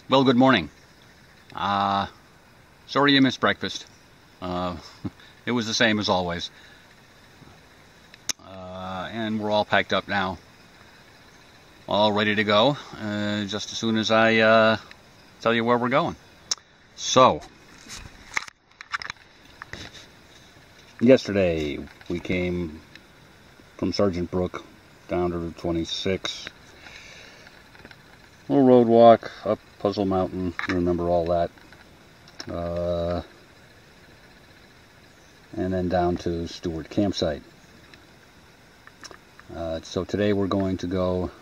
Well, good morning. Sorry you missed breakfast. It was the same as always. And we're all packed up now. All ready to go, just as soon as I tell you where we're going. So, yesterday we came from Sergeant Brook down to Route 26. Little road walk up Puzzle Mountain, you remember all that. And then down to Stewart Campsite. So today we're going to go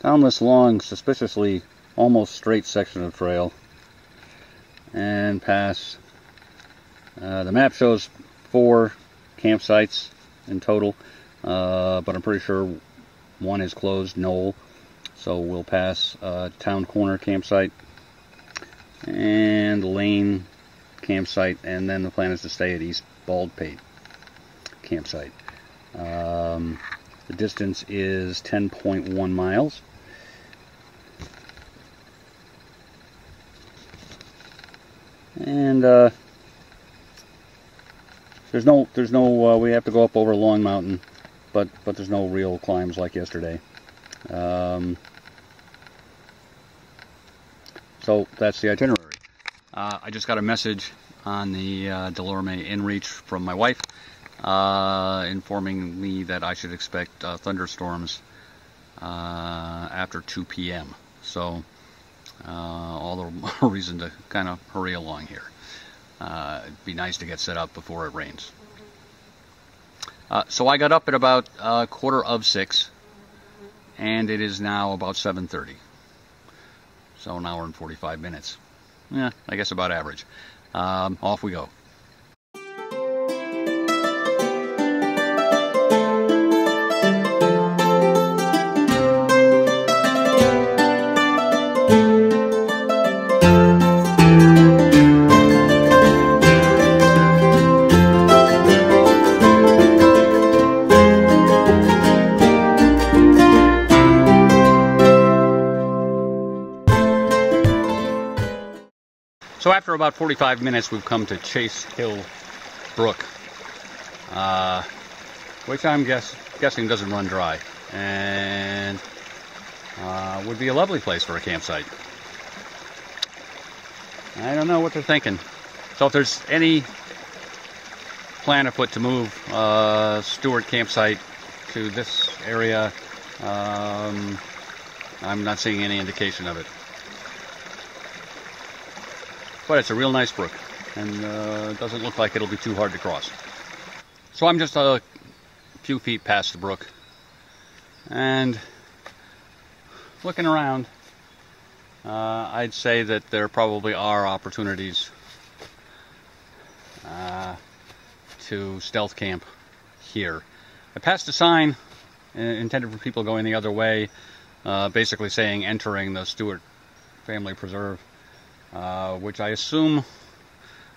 down this long, suspiciously almost straight section of trail and pass. The map shows 4 campsites in total, but I'm pretty sure one is closed, Knoll. So we'll pass Town Corner campsite and Lane campsite, and then the plan is to stay at East Baldpate campsite. The distance is 10.1 miles. And there's no we have to go up over Long Mountain, but there's no real climbs like yesterday. So that's the itinerary. I just got a message on the Delorme InReach from my wife, informing me that I should expect thunderstorms after 2 p.m. So all the more reason to kind of hurry along here. It'd be nice to get set up before it rains. So I got up at about 5:45, and it is now about 7:30. So an hour and 45 minutes. Yeah, I guess about average. Off we go. So after about 45 minutes, we've come to Chase Hill Brook, which I'm guessing doesn't run dry, and would be a lovely place for a campsite. I don't know what they're thinking. So if there's any plan afoot to move Stewart Campsite to this area, I'm not seeing any indication of it. But it's a real nice brook, and it doesn't look like it'll be too hard to cross. So I'm just a few feet past the brook, and looking around, I'd say that there probably are opportunities to stealth camp here. I passed a sign intended for people going the other way, basically saying entering the Stewart Family Preserve. Which I assume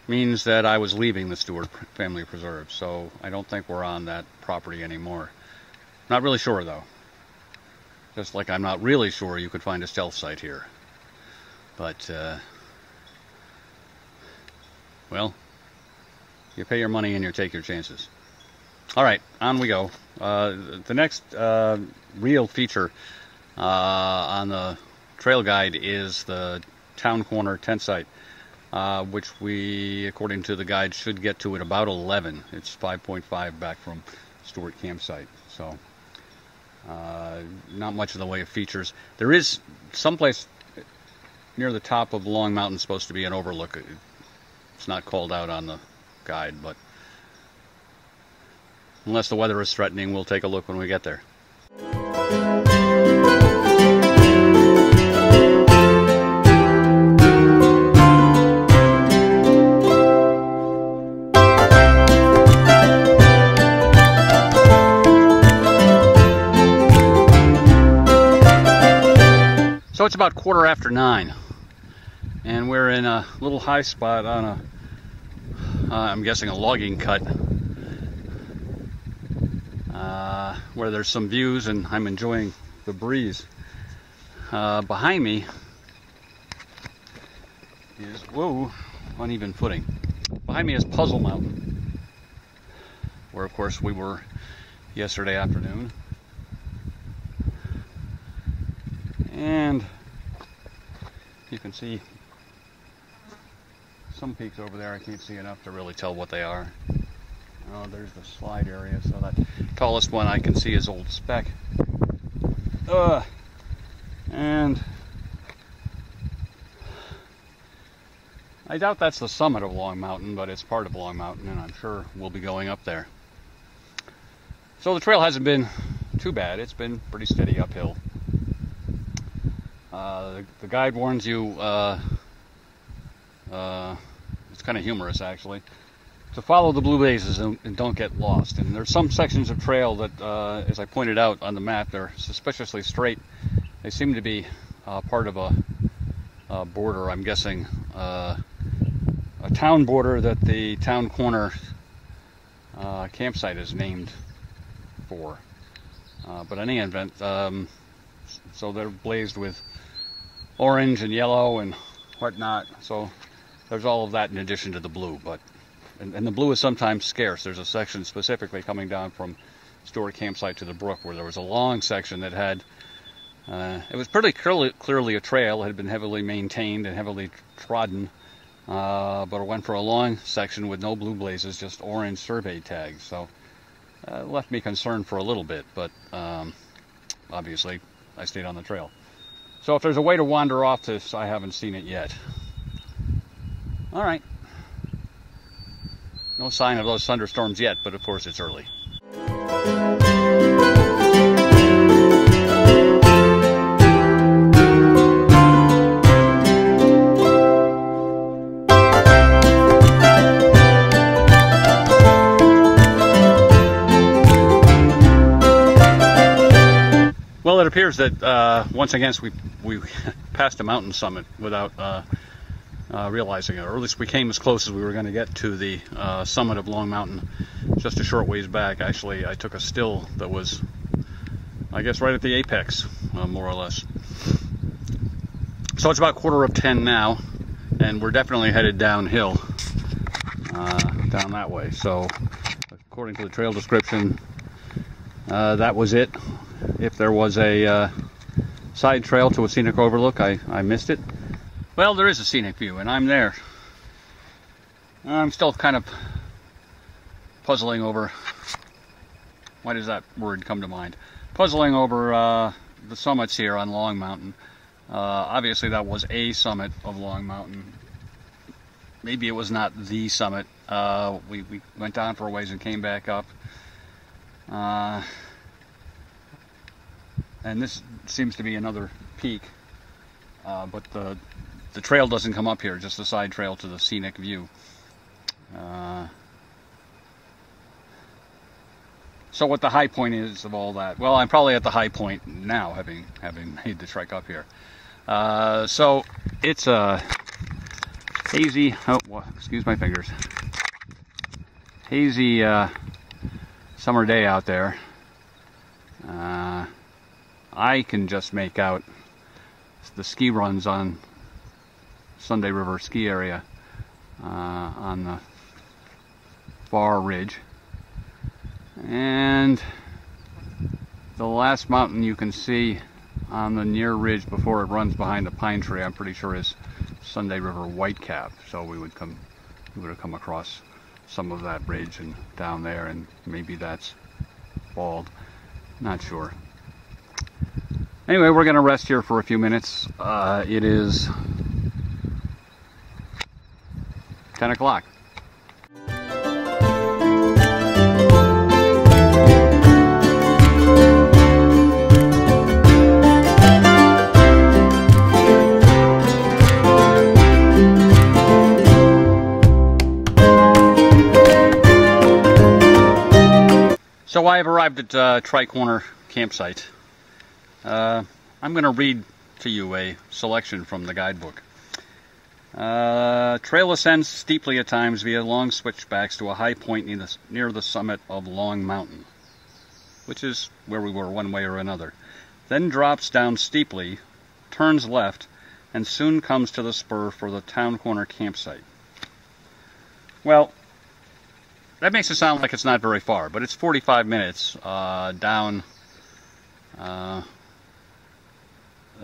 means that I was leaving the Stewart Family Preserve, so I don't think we're on that property anymore. Not really sure, though. Just like I'm not really sure you could find a stealth site here. But, well, you pay your money and you take your chances. Alright, on we go. The next real feature on the trail guide is the Town Corner tent site, which we, according to the guide, should get to at about 11. It's 5.5 back from Stewart Campsite, so not much in the way of features. There is someplace near the top of Long Mountain supposed to be an overlook. It's not called out on the guide, but unless the weather is threatening, we'll take a look when we get there. So it's about 9:15, and we're in a little high spot on a, I'm guessing a logging cut, where there's some views and I'm enjoying the breeze. Behind me is, whoa, uneven footing. Behind me is Puzzle Mountain, where of course we were yesterday afternoon. And you can see some peaks over there. I can't see enough to really tell what they are. Oh, there's the slide area, so that tallest one I can see is Old Speck. And I doubt that's the summit of Long Mountain, but it's part of Long Mountain, and I'm sure we'll be going up there. So the trail hasn't been too bad. It's been pretty steady uphill. The guide warns you, it's kind of humorous actually, to follow the blue blazes and don't get lost. And there's some sections of trail that, as I pointed out on the map, they're suspiciously straight. They seem to be part of a border, I'm guessing, a town border that the town corner campsite is named for. But in any event, so they're blazed with orange and yellow and whatnot. So there's all of that in addition to the blue. But and the blue is sometimes scarce. There's a section specifically coming down from Stewart Campsite to the brook where there was a long section that had, it was pretty clearly a trail. It had been heavily maintained and heavily trodden, but it went for a long section with no blue blazes, just orange survey tags. So it left me concerned for a little bit, but obviously I stayed on the trail. So if there's a way to wander off this, I haven't seen it yet. All right. No sign of those thunderstorms yet, but of course it's early. Well, it appears that once again we passed a mountain summit without realizing it, or at least we came as close as we were going to get to the summit of Long Mountain just a short ways back. Actually, I took a still that was, I guess, right at the apex, more or less. So it's about 10:15 now, and we're definitely headed downhill, down that way. So according to the trail description, that was it. If there was a side trail to a scenic overlook, I missed it. Well, there is a scenic view, and I'm there. I'm still kind of puzzling over, why does that word come to mind? Puzzling over the summits here on Long Mountain. Obviously that was a summit of Long Mountain. Maybe it was not the summit. We went down for a ways and came back up. And this seems to be another peak, but the trail doesn't come up here, just the side trail to the scenic view. So what the high point is of all that? Well, I'm probably at the high point now, having made the trek up here. So it's a hazy, excuse my fingers, hazy summer day out there. I can just make out the ski runs on Sunday River ski area on the far ridge, and the last mountain you can see on the near ridge before it runs behind the pine tree, I'm pretty sure is Sunday River Whitecap. So we would have come across some of that ridge and down there, and maybe that's bald, not sure. Anyway, we're going to rest here for a few minutes. It is 10 o'clock. So I have arrived at Tri-Corner Campsite. I'm going to read to you a selection from the guidebook. Trail ascends steeply at times via long switchbacks to a high point near the summit of Long Mountain, which is where we were one way or another. Then drops down steeply, turns left, and soon comes to the spur for the town corner campsite. Well, that makes it sound like it's not very far, but it's 45 minutes down a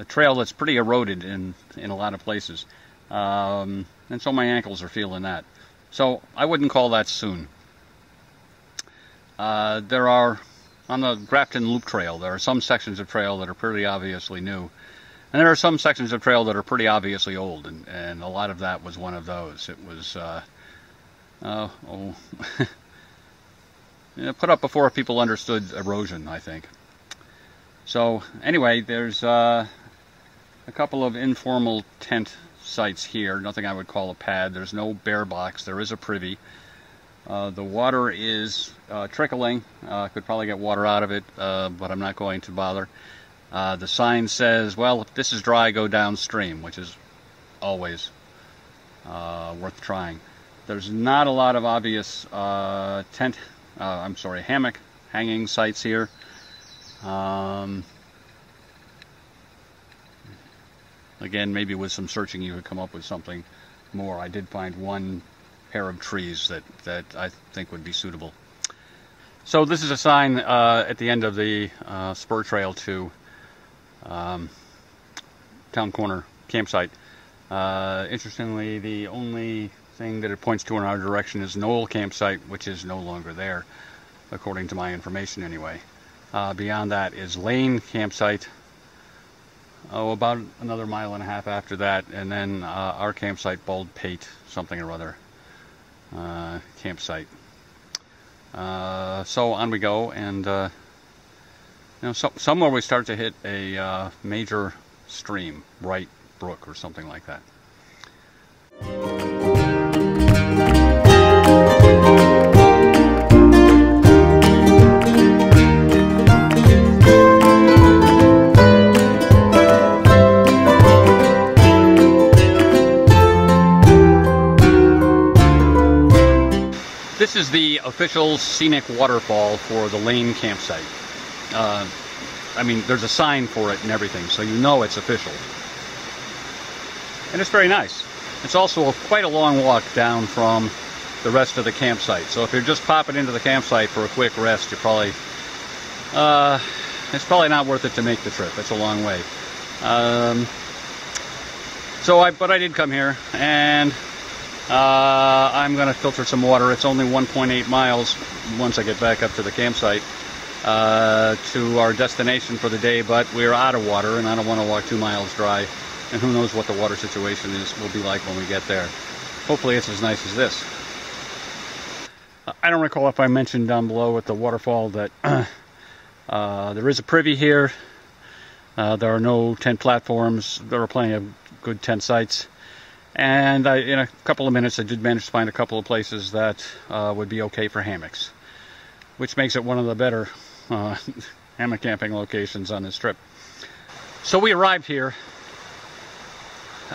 trail that's pretty eroded in a lot of places. And so my ankles are feeling that. So I wouldn't call that soon. There are, on the Grafton Loop Trail, there are some sections of trail that are pretty obviously new. And there are some sections of trail that are pretty obviously old, and a lot of that was one of those. It was put up before people understood erosion, I think. So anyway, there's a couple of informal tent sites here. Nothing I would call a pad. There's no bear box. There is a privy. The water is trickling. Could probably get water out of it, but I'm not going to bother. The sign says, well, if this is dry, go downstream, which is always worth trying. There's not a lot of obvious hammock hanging sites here. Again, maybe with some searching you could come up with something more. I did find one pair of trees that I think would be suitable. So this is a sign at the end of the spur trail to town corner campsite. Interestingly, the only thing that it points to in our direction is Knoll campsite, which is no longer there, according to my information anyway. Beyond that is Lane campsite, about another mile and a half after that, and then our campsite, Bald Pate something or other campsite. So on we go, and somewhere we start to hit a major stream, Wright Brook or something like that. This is the official scenic waterfall for the Lane campsite. I mean, there's a sign for it and everything, so you know it's official. And it's very nice. It's also quite a long walk down from the rest of the campsite. So if you're just popping into the campsite for a quick rest, you're probably, it's probably not worth it to make the trip. It's a long way. But I did come here, and I'm going to filter some water. It's only 1.8 miles once I get back up to the campsite to our destination for the day, but we're out of water, and I don't want to walk 2 miles dry, and who knows what the water situation will be like when we get there. Hopefully it's as nice as this. I don't recall if I mentioned down below at the waterfall that there is a privy here. There are no tent platforms. There are plenty of good tent sites. And in a couple of minutes I did manage to find a couple of places that would be okay for hammocks, which makes it one of the better hammock camping locations on this trip. So we arrived here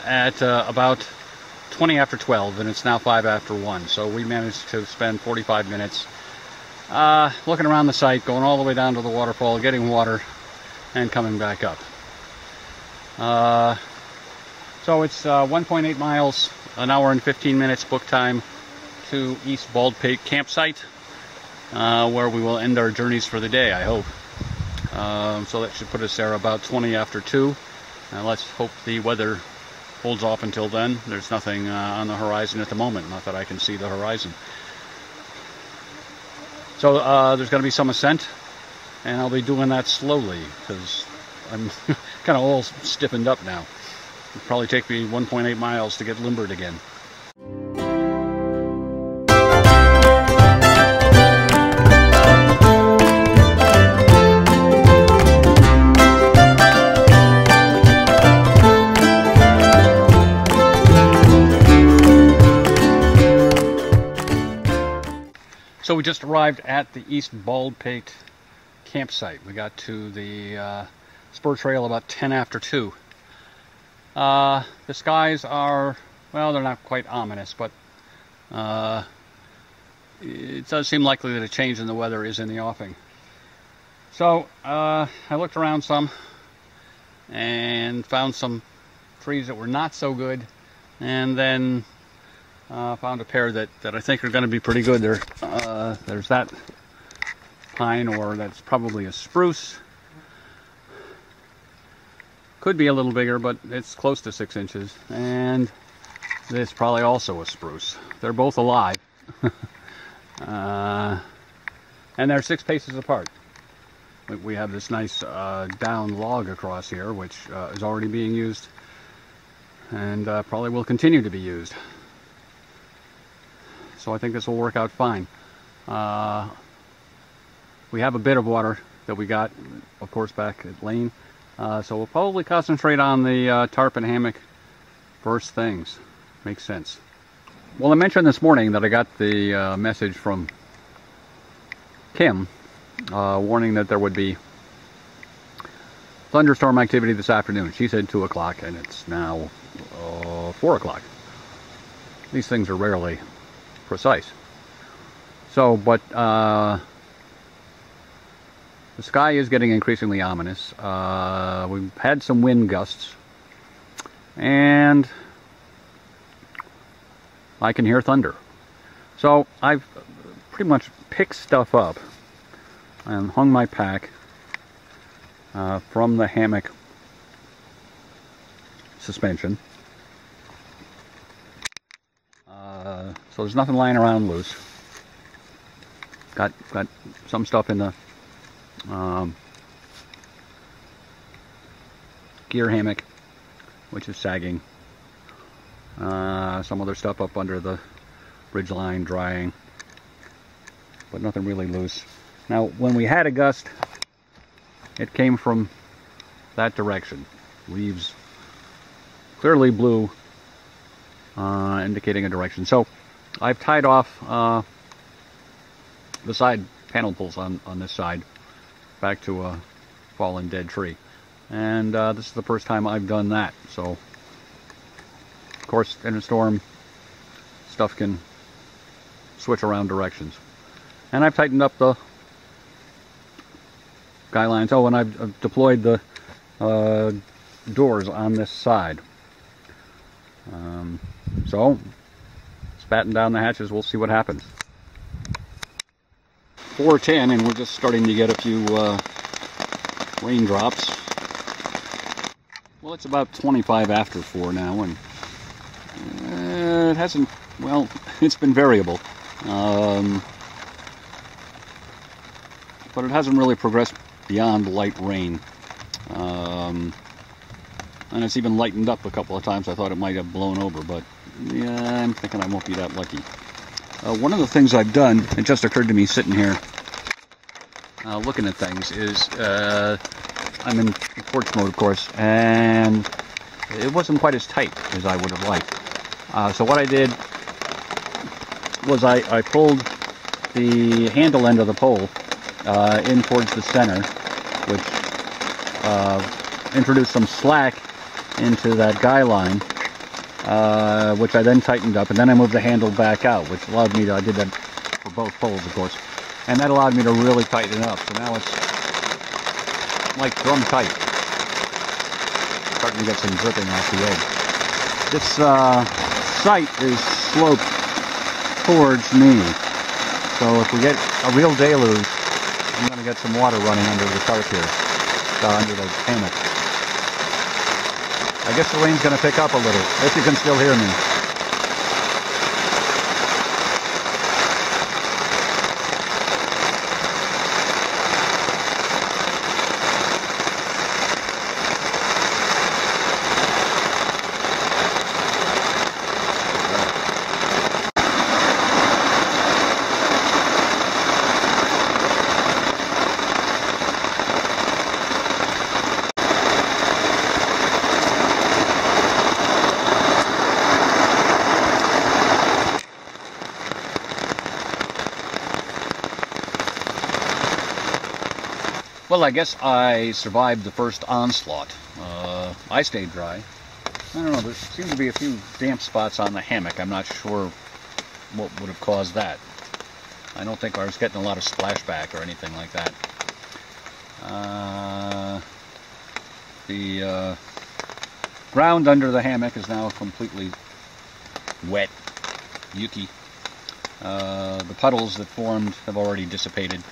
at about 20 after 12, and it's now 5 after 1. So we managed to spend 45 minutes looking around the site, going all the way down to the waterfall, getting water, and coming back up. So it's 1.8 miles, an hour and 15 minutes book time to East Bald Pate campsite, where we will end our journeys for the day, I hope. So that should put us there about 20 after 2. Let's hope the weather holds off until then. There's nothing on the horizon at the moment, not that I can see the horizon. So there's going to be some ascent, and I'll be doing that slowly because I'm kind of all stiffened up now. It'll probably take me 1.8 miles to get limbered again. So we just arrived at the East Bald Pate campsite. We got to the spur trail about 10 after 2. The skies are, well, they're not quite ominous, but it does seem likely that a change in the weather is in the offing. So I looked around some and found some trees that were not so good, and then found a pair that I think are going to be pretty good. There's that pine, or that's probably a spruce. Could be a little bigger, but it's close to 6 inches. And this probably also a spruce. They're both alive. And they're 6 paces apart. We have this nice down log across here, which is already being used, and probably will continue to be used. So I think this will work out fine. We have a bit of water that we got, of course, back at Lane. So we'll probably concentrate on the tarp and hammock first things. Makes sense. Well, I mentioned this morning that I got the message from Kim warning that there would be thunderstorm activity this afternoon. She said 2 o'clock, and it's now 4 o'clock. These things are rarely precise. So, but the sky is getting increasingly ominous. We've had some wind gusts, and I can hear thunder. So I've pretty much picked stuff up and hung my pack from the hammock suspension. So there's nothing lying around loose. Got some stuff in the gear hammock, which is sagging. Some other stuff up under the ridge line drying, but nothing really loose. Now, when we had a gust, it came from that direction. Leaves clearly blue, indicating a direction. So I've tied off the side panel pulls on this side back to a fallen dead tree, and this is the first time I've done that. So of course, in a storm, stuff can switch around directions. And I've tightened up the guy lines. Oh, and I've deployed the doors on this side. So let's batten down the hatches. We'll see what happens. 4:10, and we're just starting to get a few raindrops. Well, it's about 25 after 4 now, and it hasn't, well, it's been variable. But it hasn't really progressed beyond light rain. And it's even lightened up a couple of times. I thought it might have blown over, but yeah, I'm thinking I won't be that lucky. One of the things I've done, it just occurred to me sitting here looking at things, is I'm in porch mode, of course, and it wasn't quite as tight as I would have liked. So what I did was I pulled the handle end of the pole in towards the center, which introduced some slack into that guy line, which I then tightened up, and then I moved the handle back out, which allowed me to, I did that for both poles, of course, and that allowed me to really tighten it up. So now it's like drum tight. Starting to get some dripping off the edge. This site is sloped towards me, so if we get a real deluge, I'm going to get some water running under the tarp here, under the hammock. I guess the rain's going to pick up a little, if you can still hear me. Well, I guess I survived the first onslaught. I stayed dry. I don't know, there seemed to be a few damp spots on the hammock. I'm not sure what would have caused that. I don't think I was getting a lot of splashback or anything like that. ground under the hammock is now completely wet, yucky. The puddles that formed have already dissipated,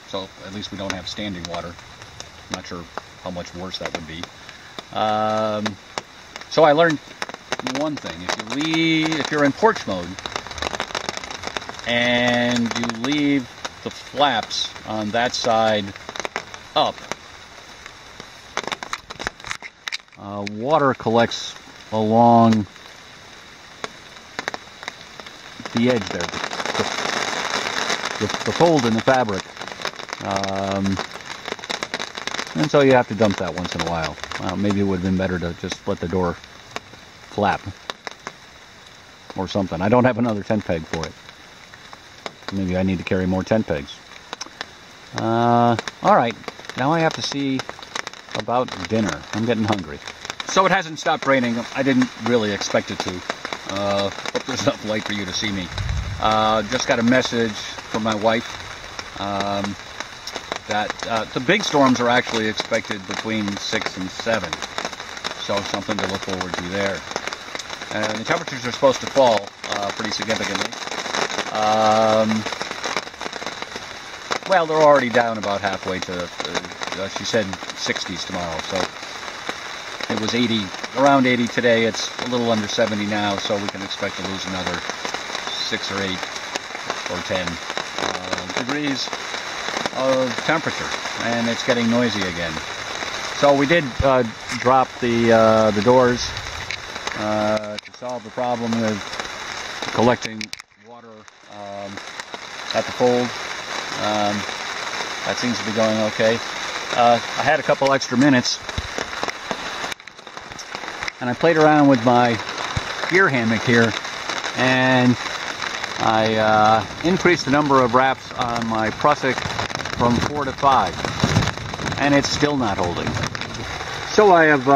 so at least we don't have standing water. Not sure how much worse that would be. So I learned one thing: if you're in porch mode and you leave the flaps on that side up, water collects along the edge there, the fold in the fabric, and so you have to dump that once in a while. Maybe it would have been better to just let the door flap or something. I don't have another tent peg for it. Maybe I need to carry more tent pegs. Alright, now I have to see about dinner. I'm getting hungry. So it hasn't stopped raining. I didn't really expect it to. Hope there's enough light for you to see me. Just got a message from my wife that the big storms are actually expected between 6 and 7. So something to look forward to there. And the temperatures are supposed to fall pretty significantly. Well, they're already down about halfway to, she said 60s tomorrow, so it was 80, around 80 today. It's a little under 70 now, so we can expect to lose another 6 or 8 or 10 degrees of temperature, and it's getting noisy again. So we did drop the doors to solve the problem with collecting water at the fold. That seems to be going okay. I had a couple extra minutes, and I played around with my gear hammock here, and I increased the number of wraps on my prusik from 4 to 5, and it's still not holding. So I have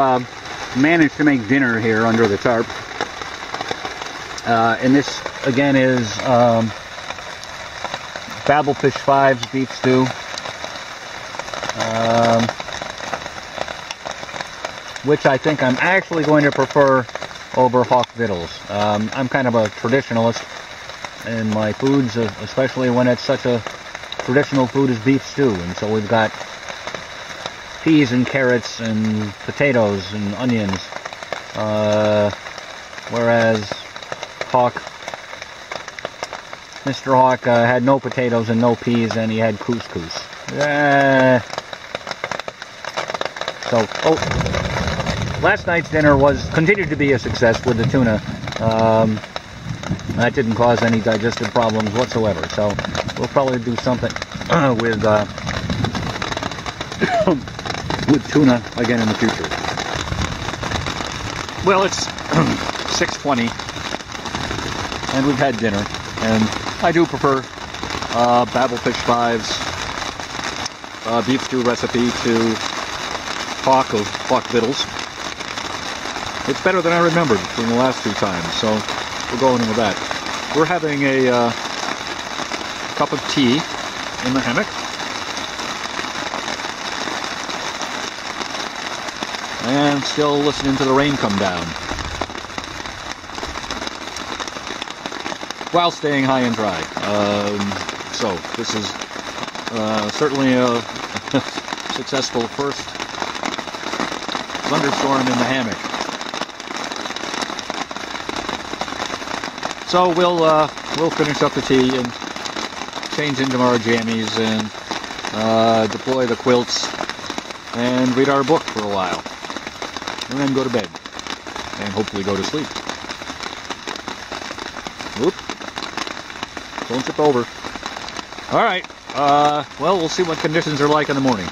managed to make dinner here under the tarp, and this again is Babelfish 5's beef stew, which I think I'm actually going to prefer over hawk victuals. I'm kind of a traditionalist in my foods, especially when it's such a traditional food as beef stew, and so we've got peas and carrots and potatoes and onions, whereas Mr. Hawk had no potatoes and no peas, and he had couscous. Last night's dinner continued to be a success with the tuna. That didn't cause any digestive problems whatsoever, so we'll probably do something with tuna again in the future. Well, it's 6:20, and we've had dinner, and I do prefer Babelfish 5's beef stew recipe to hawk victuals. It's better than I remembered from the last 2 times, so we're going with that. We're having a cup of tea in the hammock, and still listening to the rain come down, while staying high and dry. So this is certainly a successful first thunderstorm in the hammock. So we'll finish up the tea and change into our jammies and deploy the quilts and read our book for a while, and then go to bed and hopefully go to sleep. Whoop! Don't tip over. All right. Well, we'll see what conditions are like in the morning.